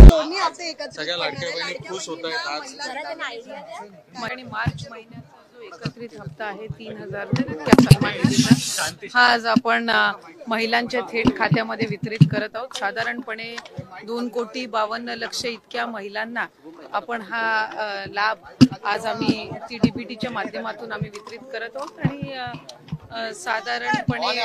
दोन्ही हप्ते एकत्रित सगळ्या लाडक्या बहिणी खुश होत आहेत आज। आणि मार्च महिन्याचा जो एकत्रित हप्ता आहे 3000 इतक्या सन्मान निधीचा, हा आज आपण महिलांच्या थेट खात्यामध्ये वितरित करत आहोत। साधारणपणे 2,52,00,000 इतक्या महिलांना आपण हा लाभ आज आम्ही DBTच्या माध्यमातून आम्ही वितरित करत आहोत। आणि साधारणपणे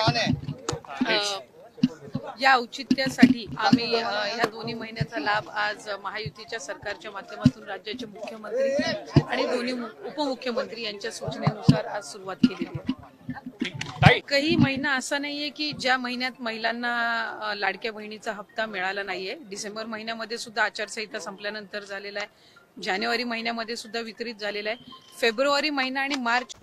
या औचित्यासाठी आम्ही या दोन्ही महिन्याचा लाभ आज महायुतीच्या सरकारच्या माध्यमातून राज्याचे मुख्यमंत्री आणि दोन्ही उपमुख्यमंत्री यांच्या सूचनेनुसार आज सुरुवात केलेली आहे। काही महिना असा नाहीये की ज्या महिन्यात महिलांना लाडक्या बहिणीचा हप्ता मिळाला नाहीये। डिसेंबर महिन्यामध्ये सुद्धा आचारसंहिता संपल्यानंतर झालेला आहे, जानेवारी महिन्यामध्ये सुद्धा वितरित झालेला आहे, फेब्रुवारी महिना आणि मार्च।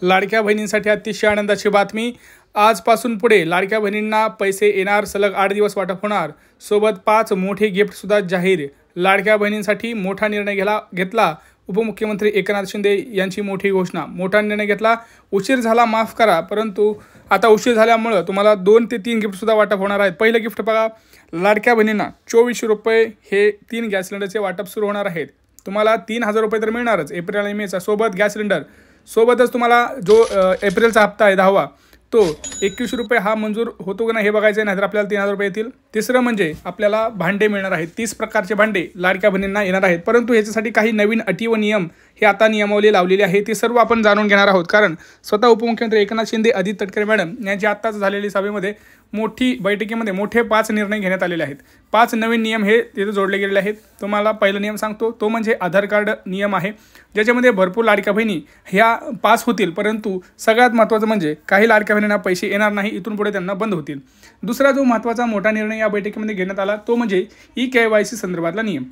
लाडक्या बहिणींसाठी अतिशय आनंदाची बातमी, आजपासून पुढे लाडक्या बहिणींना पैसे येणार, सलग 8 दिवस वाटप होणार, सोबत 5 मोठे गिफ्ट सुद्धा जाहीर। लाडक्या बहिणींसाठी मोठा निर्णय घेतला उपमुख्यमंत्री एकनाथ शिंदे यांची मोठी घोषणा। मोठा निर्णय घेतला, उशीर झाला माफ करा, परंतु आता उशीर झाल्यामुळे तुम्हाला 2 ते 3 गिफ्ट सुद्धा वाटप होणार आहेत। पहिलं गिफ्ट बघा, लाडक्या बहिणींना 2400 रुपये हे 3 गॅस सिलेंडरचे वाटप सुरू होणार आहेत। तुम्हाला 3000 रुपये तर मिळणारच एप्रिल आणि मेचा, सोबत गॅस सिलेंडर, सोबतच तुम्हाला जो एप्रिलचा हप्ता आहे 10वा तो 2100 रुपये हा मंजूर होतो का नाही हे बघायचं आहे, नाहीतर आपल्याला 3000 रुपये येतील। तिसरं म्हणजे आपल्याला भांडे मिळणार आहेत, 30 प्रकारचे भांडे लाडक्या बहिणींना येणार आहेत, परंतु ह्याच्यासाठी काही नवीन अटी व नियम हे आता नियमावली लावलेली आहे, ते सर्व आपण जाणून घेणार आहोत। कारण स्वतः उपमुख्यमंत्री एकनाथ शिंदे, आदित्य तटकरे मॅडम यांची आत्ताच झालेली सभेमध्ये मोठी बैठकीमध्ये मोठे 5 निर्णय घेण्यात आलेले आहेत। 5 नवीन नियम हे तिथे जोडले गेलेले आहेत। तुम्हाला पहिला नियम सांगतो, तो म्हणजे आधार कार्ड नियम आहे, ज्याच्यामध्ये भरपूर लाडक्या बहिणी ह्या पास होतील, परंतु सगळ्यात महत्त्वाचं म्हणजे काही लाडक्या बहिणींना पैसे येणार नाही, इथून पुढे त्यांना बंद होतील। दुसरा जो महत्त्वाचा मोठा निर्णय या बैठकीमध्ये घेण्यात आला तो म्हणजे KYC संदर्भातला नियम।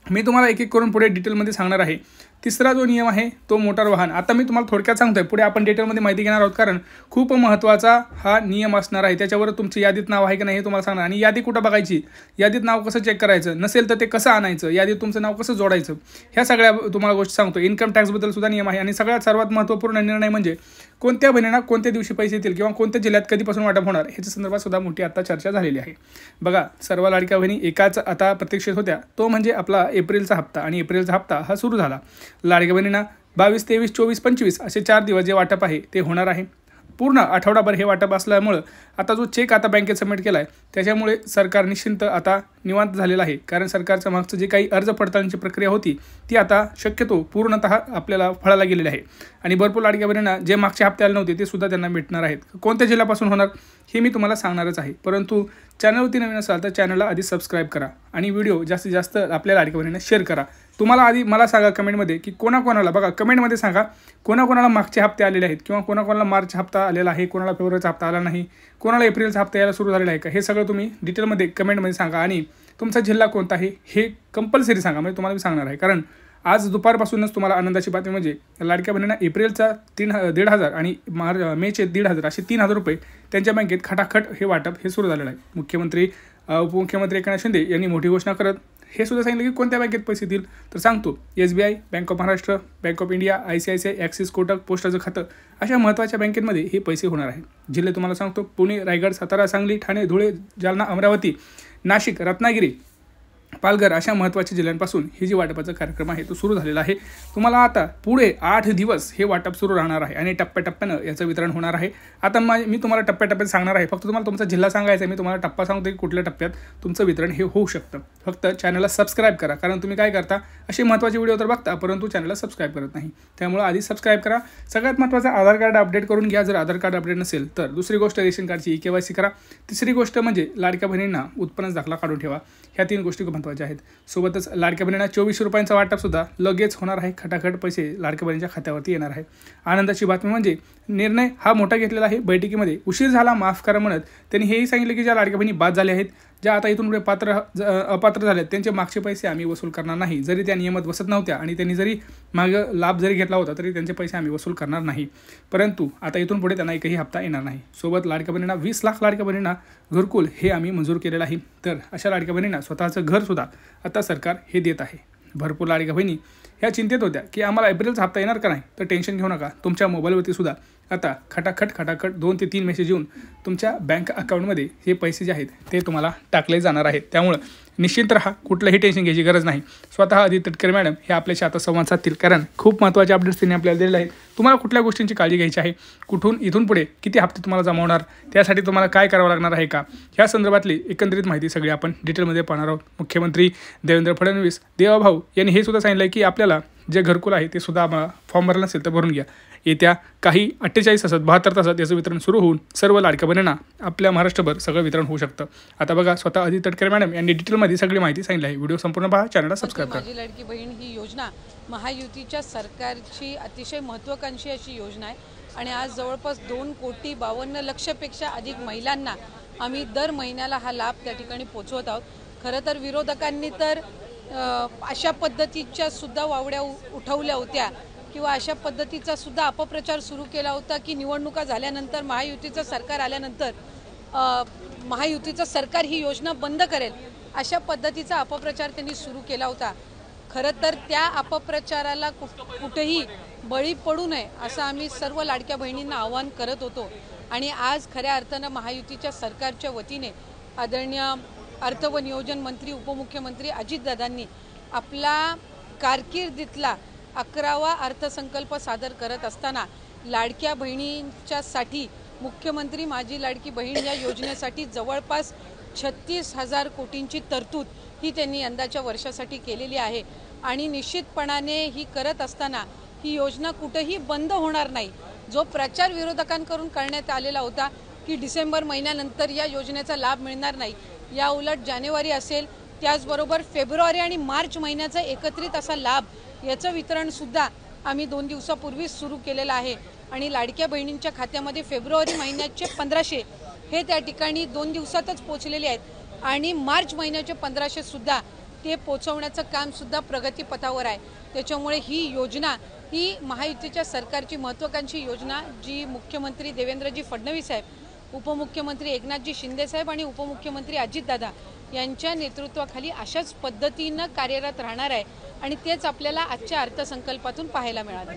मी तुम्हाला एक एक करून पुढे डिटेलमध्ये सांगणार आहे। तिसरा जो नियम आहे तो मोटार वाहन, आता मी तुम्हाला थोडक्यात सांगतोय, पुढे आपण डिटेलमध्ये माहिती घेणार आहोत, कारण खूप महत्त्वाचा हा नियम असणार आहे। त्याच्यावर तुमची यादीत नाव आहे की नाही हे तुम्हाला सांगणार, आणि यादी कुठं बघायची, यादीत नाव कसं चेक करायचं, नसेल तर ते कसं आणायचं, यादीत तुमचं नाव कसं जोडायचं, ह्या सगळ्या तुम्हाला गोष्टी सांगतो। इन्कम टॅक्सबद्दल सुद्धा नियम आहे। आणि सगळ्यात सर्वात महत्त्वपूर्ण निर्णय म्हणजे कोणत्या बहिणींना कोणत्या दिवशी पैसे येतील किंवा कोणत्या जिल्ह्यात कधीपासून वाटप होणार ह्याच्या संदर्भात सुद्धा मोठी आता चर्चा झालेली आहे। बघा, सर्व लाडक्या बहिणी एकाच आता प्रतीक्षेत होत्या, तो म्हणजे आपला एप्रिलचा हप्ता, आणि एप्रिलचा हप्ता हा सुरू झाला। लाडक्या बहिणींना 22, 23, 24, 25 असे 4 दिवस जे वाटप आहे ते होणार आहे। पूर्ण आठवडाभर हे वाटप असल्यामुळं आता जो चेक आता बँकेत सबमिट केला आहे त्याच्यामुळे सरकार निश्चिंत आता निवांत झालेलं आहे, कारण सरकारचं मागचं जे काही अर्ज पडताळणीची प्रक्रिया होती ती आता शक्यतो पूर्णतः आपल्याला फळाला गेलेली आहे। आणि भरपूर लाडक्या बहिणींना जे मागचे हप्ते आले नव्हते ते सुद्धा त्यांना भेटणार आहेत। कोणत्या जिल्ह्यापासून होणार हे मी तुम्हाला सांगणारच आहे, परंतु चॅनलवरती नवीन असाल तर चॅनलला आधी सबस्क्राईब करा आणि व्हिडिओ जास्तीत जास्त आपल्या लाडक्या बहिणींना शेअर करा। तुम्हाला आधी मला सांगा कमेंटमध्ये की कोणाकोणाला, बघा कमेंटमध्ये सांगा कोणाकोणाला मागचे हप्ते आलेले आहेत, किंवा कोणाकोणाला मार्च हप्ता आलेला आहे, कोणाला फेब्रुवारीचा हप्ता आला नाही, कोणाला एप्रिलचा हप्ता यायला सुरू झालेला आहे का, हे सगळं तुम्ही डिटेलमध्ये कमेंटमध्ये सांगा। आणि तुमचा जिल्हा कोणता आहे हे कंपल्सरी सांगा, म्हणजे तुम्हाला मी सांगणार आहे। कारण आज दुपारपासूनच तुम्हाला आनंदाची बातमी म्हणजे लाडक्या बहिणींना एप्रिलचा 1,500 आणि मेचे 1,500 असे 3000 रुपये त्यांच्या बँकेत खटाखट हे वाटप हे सुरू झालेलं आहे। मुख्यमंत्री उपमुख्यमंत्री एकनाथ शिंदे यांनी मोठी घोषणा करत हे सुद्धा सांगितलं की कोणत्या बँकेत पैसे देतील, तर सांगतो SBI, bank of Maharashtra, bank of India, ICICI, Axis, Kotak, पोस्टाचं खातं अशा महत्त्वाच्या बँकेमध्ये हे पैसे होणार आहे। जिल्हे तुम्हाला सांगतो, पुणे, रायगड, सातारा, सांगली, ठाणे, धुळे, जालना, अमरावती, नाशिक, रत्नागिरी, पालघर अशा महत्त्वाच्या जिल्ह्यांपासून हे जे वाटपाचा कार्यक्रम आहे तो सुरू झालेला आहे। तुम्हाला आता पुढे 8 दिवस हे वाटप सुरू राहणार आहे आणि टप्प्याटप्प्यानं याचं वितरण होणार आहे। आता मी तुम्हाला टप्प्याटप्प्यात सांगणार आहे, फक्त तुम्हाला तुमचा जिल्हा सांगायचा आहे, मी तुम्हाला टप्पा सांगतो की कुठल्या टप्प्यात तुमचं वितरण हे होऊ शकतं। फक्त चॅनलला सबस्क्राईब करा, कारण तुम्ही काय करता असे महत्त्वाचे व्हिडिओ तर बघता परंतु चॅनलला सबस्क्राईब करत नाही, त्यामुळे आधी सबस्क्राईब करा। सगळ्यात महत्त्वाचं आधार कार्ड अपडेट करून घ्या, जर आधार कार्ड अपडेट नसेल तर। दुसरी गोष्ट रेशन कार्डची KYC करा। तिसरी गोष्ट म्हणजे लाडक्या बहिणींना उत्पन्न दाखला काढून ठेवा, ह्या 3 गोष्टी खूप महत्त्वाच्या आहेत। सोबतच लाडक्या बहिणींना 2400 रुपयांचा वाटप सुद्धा लगेच होणार आहे, खटाखट पैसे लाडक्या बहिणींच्या खात्यावरती येणार आहे। आनंदाची बातमी म्हणजे निर्णय हा मोठा घेतलेला आहे बैठकीमध्ये, उशीर झाला माफ करा म्हणत त्यांनी हेही सांगितलं की ज्या लाडक्या बहिणी बाद झाल्या आहेत, ज्या आता इथून पुढे अपात्र झालेत त्यांचे मागचे पैसे आम्ही वसूल करणार नाही, जरी त्या नियमात बसत नव्हत्या आणि त्यांनी जरी मागं लाभ जरी घेतला होता तरी त्यांचे पैसे आम्ही वसूल करणार नाही, परंतु आता इथून पुढे त्यांना एकही हप्ता येणार नाही। सोबत लाडक्या बहिणींना 20 लाख लाडक्या बहिणींना घरकुल हे आम्ही मंजूर केलेलं आहे, तर अशा लाडक्या बहिणींना स्वतःचं घरसुद्धा आता सरकार हे देत आहे। भरपूर लाडक्या बहिणी ह्या चिंतेत होत्या की आम्हाला एप्रिलचा हप्ता येणार का नाही, तर टेन्शन घेऊ नका, तुमच्या मोबाईलवरती सुद्धा आता खटाखट 2 ते 3 मेसेज येऊन तुमच्या बँक अकाउंटमध्ये हे पैसे जे आहेत ते तुम्हाला टाकले जाणार आहेत. त्यामुळं निश्चिंत राहा, कुठलंही टेन्शन घ्यायची गरज नाही. स्वतः आदित्य तटकरे मॅडम हे आपल्याशी आता संवाद साधतील, कारण खूप महत्त्वाचे अपडेट्स त्यांनी आपल्याला दिलेले आहेत. तुम्हाला कुठल्या गोष्टींची काळजी घ्यायची आहे, इथून पुढे किती हप्ते तुम्हाला जमा होणार, त्यासाठी तुम्हाला काय करावं लागणार आहे का, ह्या संदर्भातली एकंदरीत माहिती सगळी आपण डिटेलमध्ये पाहणार आहोत. मुख्यमंत्री देवेंद्र फडणवीस देवाभाऊ यांनी हे सुद्धा सांगितलं आहे की आपल्याला जे घरकुल आहे ते सुद्धा आम्हाला फॉर्म भरला नसेल तर भरून घ्या. येत्या काही 48 तासात 72 तासात याचं वितरण सुरू होऊन सर्व लाडक्या बहिणींना आपल्या महाराष्ट्रभर सगळं वितरण होऊ शकतं. आता बघा, स्वतः आदित्य तटकरे मॅडम यांनी डिटेलमध्ये सगळी माहिती सांगितली आहे. व्हिडिओ संपूर्ण पहा, चॅनलला सबस्क्राईब करा. माझी लाडकी बहीण ही योजना महायुतीच्या सरकारची अतिशय महत्त्वाकांक्षी अशी योजना आहे आणि आज जवळपास 2,52,00,000पेक्षा अधिक महिलांना आम्ही दर महिन्याला हा लाभ त्या ठिकाणी पोचवत आहोत. खरं तर विरोधकांनी तर अशा पद्धतीच्या सुद्धा वावड्या उठवल्या होत्या किंवा अशा पद्धतीचा सुद्धा अपप्रचार सुरू केला होता की निवडणुका झाल्यानंतर महायुतीचं सरकार आल्यानंतर महायुतीचं सरकार ही योजना बंद करेल, अशा पद्धतीचा अपप्रचार त्यांनी सुरू केला होता. खरं तर त्या अपप्रचाराला कुठेही बळी पडू नये असं आम्ही सर्व लाडक्या बहिणींना आवाहन करत होतो. आणि आज खऱ्या अर्थानं महायुतीच्या सरकारच्या वतीने आदरणीय अर्थ व नियोजन मंत्री उपमुख्यमंत्री अजितदादांनी आपला कारकिर्दीतला 11वा अर्थसंकल्प सादर करत असताना लाडक्या बहिणींच्यासाठी मुख्यमंत्री माझी लाडकी बहीण या योजनेसाठी जवळपास 36,000 कोटींची तरतूद ही त्यांनी यंदाच्या वर्षासाठी केलेली आहे. आणि निश्चितपणाने ही करत असताना ही योजना कुठेही बंद होणार नाही. जो प्रचार विरोधकांकडून करण्यात आलेला होता की डिसेंबर महिन्यानंतर या योजनेचा लाभ मिळणार नाही, या उलट जानेवारी असेल, त्याचबरोबर फेब्रुवारी आणि मार्च महिन्याचा एकत्रित असा लाभ याचं वितरणसुद्धा आम्ही 2 दिवसापूर्वीच सुरू केलेलं आहे. आणि लाडक्या बहिणींच्या खात्यामध्ये फेब्रुवारी महिन्याचे 1500 हे त्या ठिकाणी 2 दिवसातच पोचलेले आहेत आणि मार्च महिन्याचे 1500 सुद्धा ते पोचवण्याचं कामसुद्धा प्रगतीपथावर आहे. त्याच्यामुळे ही योजना ही महायुतीच्या सरकारची महत्त्वाकांक्षी योजना जी मुख्यमंत्री देवेंद्रजी फडणवीस साहेब, उपमुख्यमंत्री एकनाथजी शिंदे साहेब आणि उपमुख्यमंत्री अजितदादा यांच्या नेतृत्वाखाली अशाच पद्धतीनं कार्यरत राहणार आहे आणि तेच आपल्याला आजच्या अर्थसंकल्पातून पाहायला मिळालं.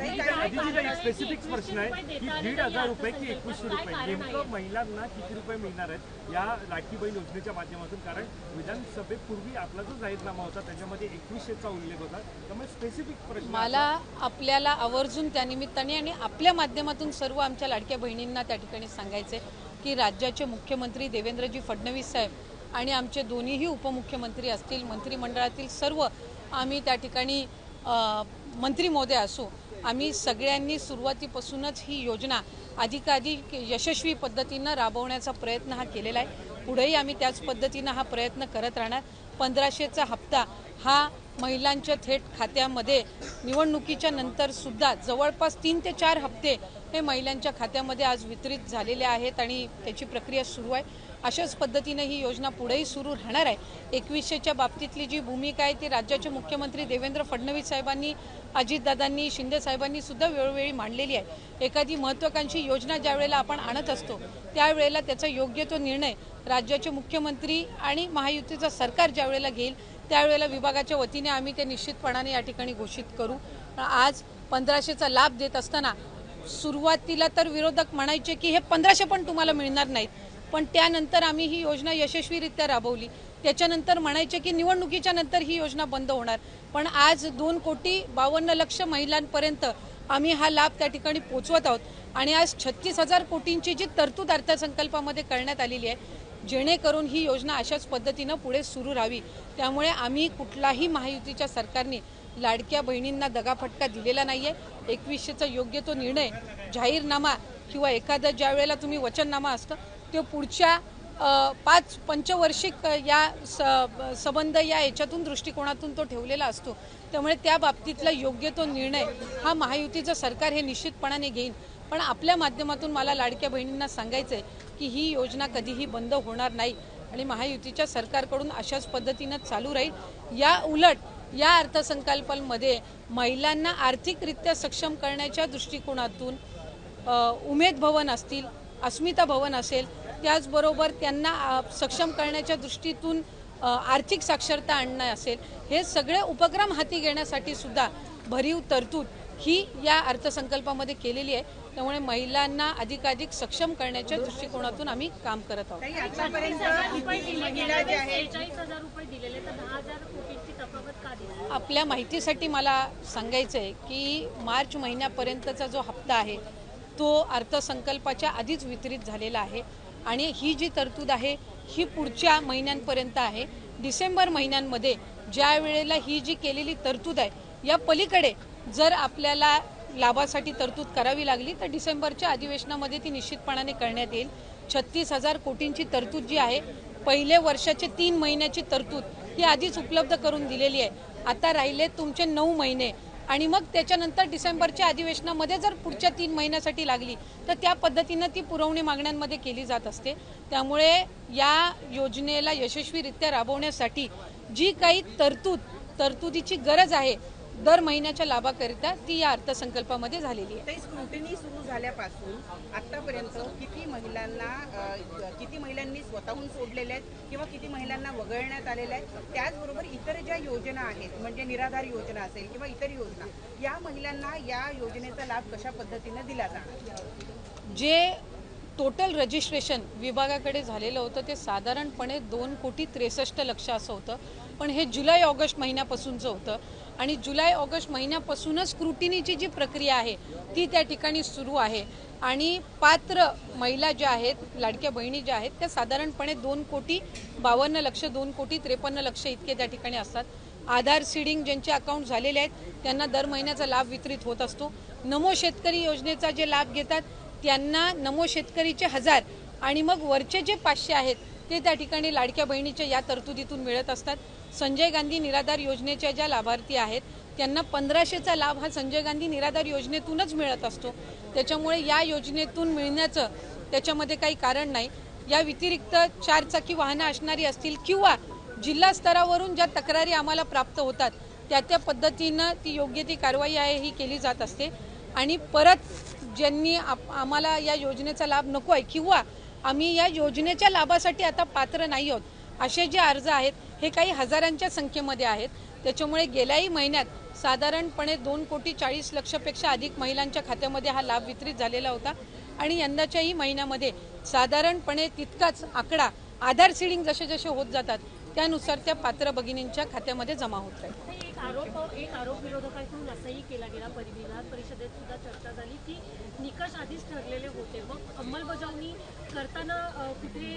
स्पेसिफिक प्रश्न आहे की 1,500 रुपये की 2100 रुपये नेमकं महिलांना किती रुपये मिळणार आहेत या लाडकी बहीण योजनेच्या माध्यमातून? कारण विधानसभेपूर्वी आपला जो जाहीरनामा होता त्याच्यामध्ये 2100चा उल्लेख होता. त्यामुळे स्पेसिफिक प्रश्न मला आपल्याला आवर्जून त्यानिमित्ताने आणि आपल्या माध्यमातून सर्व आमच्या लाडक्या बहिणींना त्या ठिकाणी सांगायचे की राज्याचे मुख्यमंत्री देवेंद्रजी फडणवीस साहेब आणि आमचे दोन्हीही उपमुख्यमंत्री असतील, मंत्रिमंडळातील सर्व आम्ही त्या ठिकाणी मंत्री महोदय असो, आम्ही सगळ्यांनी सुरुवातीपासूनच ही योजना अधिकाधिक यशस्वी पद्धतीनं राबवण्याचा प्रयत्न हा केलेला आहे. पुढेही आम्ही त्याच पद्धतीनं हा प्रयत्न करत राहणार. 1500चा हप्ता हा महिलांच्या थेट खात्यामध्ये निवडणुकीच्या नंतर सुद्धा जवळपास 3 ते 4 हप्ते हे महिलांच्या खात्यामध्ये आज वितरित झालेले आहेत आणि त्याची प्रक्रिया सुरू आहे. अशाच पद्धतीने ही योजना पुढेही सुरू राहणार आहे. 2100च्या बाबतीतली जी भूमिका आहे ती राज्याचे मुख्यमंत्री देवेंद्र फडणवीस साहेबांनी, अजितदादांनी, शिंदे साहेबांनी सुद्धा वेळोवेळी मांडलेली आहे. एखादी महत्त्वाकांक्षी योजना ज्या वेळेला आपण आणत असतो त्यावेळेला त्याचा योग्य तो निर्णय राज्याचे मुख्यमंत्री आणि महायुतीचं सरकार ज्या वेळेला घेईल त्यावेळेला विभागाच्या वतीने आम्ही ते निश्चितपणाने या ठिकाणी घोषित करू. आज 1500चा लाभ देत असताना सुरुवातीला तर विरोधक म्हणायचे की हे 1500 पण तुम्हाला मिळणार नाहीत, पण त्यानंतर आम्ही ही योजना यशस्वीरित्या राबवली. त्याच्यानंतर म्हणायचे की निवडणुकीच्या नंतर ही योजना बंद होणार, पण आज 2,52,00,000 महिलांपर्यंत आम्ही हा लाभ त्या ठिकाणी पोचवत आहोत. आणि आज 36,000 कोटींची जी तरतूद अर्थसंकल्पामध्ये करण्यात आलेली आहे जेणेकरून ही योजना अशाच पद्धतीनं पुढे सुरू राहावी. त्यामुळे आम्ही कुठलाही महायुतीच्या सरकारने लाडक्या बहिणींना दगाफटका दिलेला नाही आहे. 2100चा योग्य तो निर्णय जाहीरनामा किंवा एखादा ज्या वेळेला तुम्ही वचननामा असतं तो पुढच्या 5 पंचवार्षिक या संबंध या याच्यातून दृष्टिकोनातून तो ठेवलेला असतो. त्यामुळे त्या बाबतीतला योग्य तो निर्णय हा महायुतीचं सरकार हे निश्चितपणाने घेईन. पण आपल्या माध्यमातून मला लाडक्या बहिणींना सांगायचं आहे की ही योजना कधीही बंद होणार नाही आणि महायुतीच्या सरकारकडून अशाच पद्धतीनं चालू राहील. या उलट या अर्थसंकल्पामध्ये महिलांना आर्थिकरित्या सक्षम करण्याच्या दृष्टिकोनातून उमेद भवन असतील, अस्मिता भवन असेल, त्याचबरोबर त्यांना सक्षम करण्याच्या दृष्टीतून आर्थिक साक्षरता आणणं असेल, हे सगळे उपक्रम हाती घेण्यासाठी सुद्धा भरीव तरतूद ही या अर्थसंकल्पामध्ये केलेली आहे. त्यामुळे महिलांना अधिकाधिक सक्षम करण्याच्या दृष्टिकोनातून आम्ही काम करत आहोत. आपल्या माहितीसाठी मला सांगायचं आहे की मार्च महिन्यापर्यंतचा जो हप्ता आहे तो अर्थसंकल्पाच्या आधीच वितरित झालेला आहे आणि ही जी तरतूद आहे ही पुढच्या महिन्यांपर्यंत आहे. डिसेंबर महिन्यांमध्ये ज्या वेळेला ही जी केलेली तरतूद आहे या पलीकडे जर आपल्याला लाभासाठी तरतूद करावी लागली तर डिसेंबरच्या अधिवेशनामध्ये ती निश्चितपणाने करण्यात येईल. 36,000 कोटींची तरतूद जी आहे पहिले वर्षाचे 3 महिन्याची तरतूद ही आधीच उपलब्ध करून दिलेली आहे. आता राहिले तुमचे 9 महिने आणि मग त्याच्यानंतर डिसेंबरच्या अधिवेशनामध्ये जर पुढच्या 3 महिन्यासाठी लागली तर त्या पद्धतीनं ती पुरवणी मागण्यांमध्ये केली जात असते. त्यामुळे या योजनेला यशस्वीरित्या राबवण्यासाठी जी काही तरतुदीची गरज आहे दर महिन्याच्या लाभाकरिता ती या अर्थसंकल्पामध्ये झालेली आहे. स्क्रुटिनी सुरू झाल्यापासून आतापर्यंत किती महिलांनी स्वतःहून सोडलेले आहेत किंवा किती महिलांना वगळण्यात आलेल्या आहेत, त्याचबरोबर इतर ज्या योजना आहेत म्हणजे निराधार योजना असेल किंवा इतर योजना, या महिलांना या योजनेचा लाभ कशा पद्धतीने दिला जाणार? जे टोटल रजिस्ट्रेशन विभागाकडे झालेलं होतं ते साधारणपणे 2,63,00,000 असं होतं. पण हे जुलै ऑगस्ट महिन्यापासूनचं होतं आणि जुलै ऑगस्ट महिन्यापासूनच स्क्रुटिनीची जी प्रक्रिया आहे ती त्या ठिकाणी सुरू आहे आणि पात्र महिला ज्या आहेत, लाडक्या बहिणी ज्या आहेत त्या साधारणपणे 2,52,00,000 2,53,00,000 इतके त्या ठिकाणी असतात. आधार सीडिंग ज्यांचे अकाउंट झालेले आहेत त्यांना दर महिन्याचा लाभ वितरित होत असतो. नमो शेतकरी योजनेचा जे लाभ घेतात त्यांना नमो शेतकरीचे 1000 आणि मग वरचे जे 500 आहेत ते त्या ठिकाणी लाडक्या बहिणीच्या या तरतुदीतून मिळत असतात. संजय गांधी निराधार योजनेच्या ज्या लाभार्थी आहेत त्यांना 1500चा लाभ हा संजय गांधी निराधार योजनेतूनच मिळत असतो. त्याच्यामुळे या योजनेतून मिळण्याचं त्याच्यामध्ये काही कारण नाही. या व्यतिरिक्त 4 चाकी वाहनं असणारी असतील किंवा जिल्हा स्तरावरून ज्या तक्रारी आम्हाला प्राप्त होतात त्या पद्धतीनं ती योग्य ती कारवाई आहे ही केली जात असते. आणि परत ज्यांनी आम्हाला या योजनेचा लाभ नको आहे किंवा आम्ही या योजनेच्या लाभासाठी आता पात्र नाही आहोत असे जे अर्ज आहेत हे काही हजारांच्या संख्येमध्ये आहेत. त्याच्यामुळे गेल्याही महिन्यात साधारणपणे 2,40,00,000 पेक्षा अधिक महिलांच्या खात्यामध्ये हा लाभ वितरित झालेला होता आणि यंदाच्याही महिन्यामध्ये साधारणपणे तितकाच आकडा आधार सीडिंग जसे जसे होत जातात त्यानुसार त्या पात्र भगिनींच्या खात्यामध्ये जमा होत राहील. एक आरोप विरोधकांकडून असंही केला गेला, विधान परिषदेत सुद्धा चर्चा झाली की निकष आधीच ठरलेले होते, मग अंमलबजावणी करताना कुठे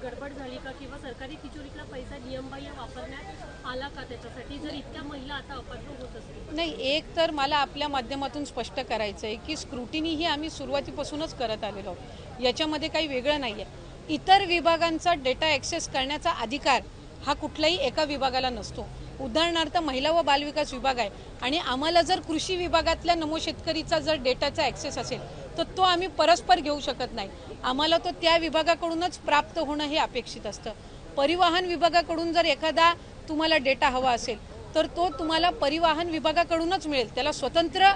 गडबड झाली का किंवा सरकारी तिजोरीतला पैसा नियमबाह्य वापरण्यात आला का त्याच्यासाठी, जर इतक्या महिला आता अपात्र होत असतील? नाही, एक तर मला आपल्या माध्यमातून स्पष्ट करायचं आहे की स्क्रुटिनी ही आम्ही सुरुवातीपासूनच करत आलेलो आहोत, याच्यामध्ये काही वेगळं नाही आहे. इतर विभागांचा डेटा ॲक्सेस करण्याचा अधिकार हा कुठल्याही एका विभागाला नसतो. उदाहरणार्थ महिला व बालविकास विभाग आहे आणि आम्हाला जर कृषी विभागातल्या नमो शेतकरीचा जर डेटाचा ॲक्सेस असेल तर तो आम्ही परस्पर घेऊ शकत नाही. आम्हाला तो त्या विभागाकडूनच प्राप्त होणं हे अपेक्षित असतं. परिवहन विभागाकडून जर एखादा तुम्हाला डेटा हवा असेल तर तो तुम्हाला परिवहन विभागाकडूनच मिळेल. त्याला स्वतंत्र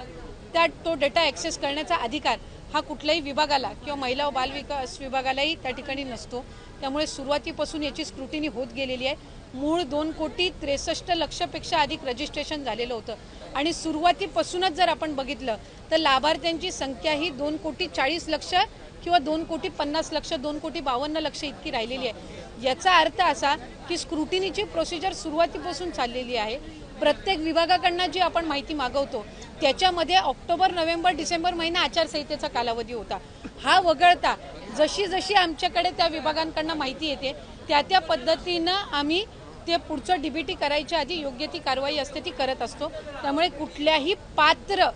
तो डेटा ॲक्सेस करण्याचा अधिकार हा कुठल्याही विभागाला किंवा महिला व बालविकास विभागालाही त्या ठिकाणी नसतो. त्यामुळे सुरुवातीपासून याची स्क्रुटिनी होत गेलेली आहे. मूळ 2,63,00,000 पेक्षा अधिक रजिस्ट्रेशन झालेलं होतं आणि सुरुवातीपासूनच जर आपण बघितलं तर लाभार्थ्यांची संख्या ही 2,40,00,000 किंवा 2,50,00,000 2,52,00,000 इतकी राहिलेली आहे. याचा अर्थ असा की स्क्रुटिनीची प्रोसिजर सुरुवातीपासून चाललेली आहे. प्रत्येक विभागाकडनं जी आपण माहिती मागवतो त्याच्यामध्ये ऑक्टोबर, नोव्हेंबर, डिसेंबर महिना आचारसंहितेचा कालावधी होता. हा वगळता जशी जशी आमच्याकडे त्या विभागांकडनं माहिती येते त्या पद्धतीनं आम्ही ते पुढचं डीबीटी करायच्या आधी योग्य ती कारवाई असते ती करत असतो. त्यामुळे कुठल्याही पात्र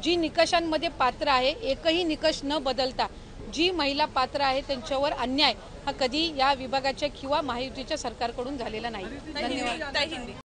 जी निकषांमध्ये पात्र आहे एकही निकष न बदलता जी महिला पात्र आहे त्यांच्यावर अन्याय हा कधी या विभागाच्या किंवा महायुतीच्या सरकारकडून झालेला नाही. धन्यवाद.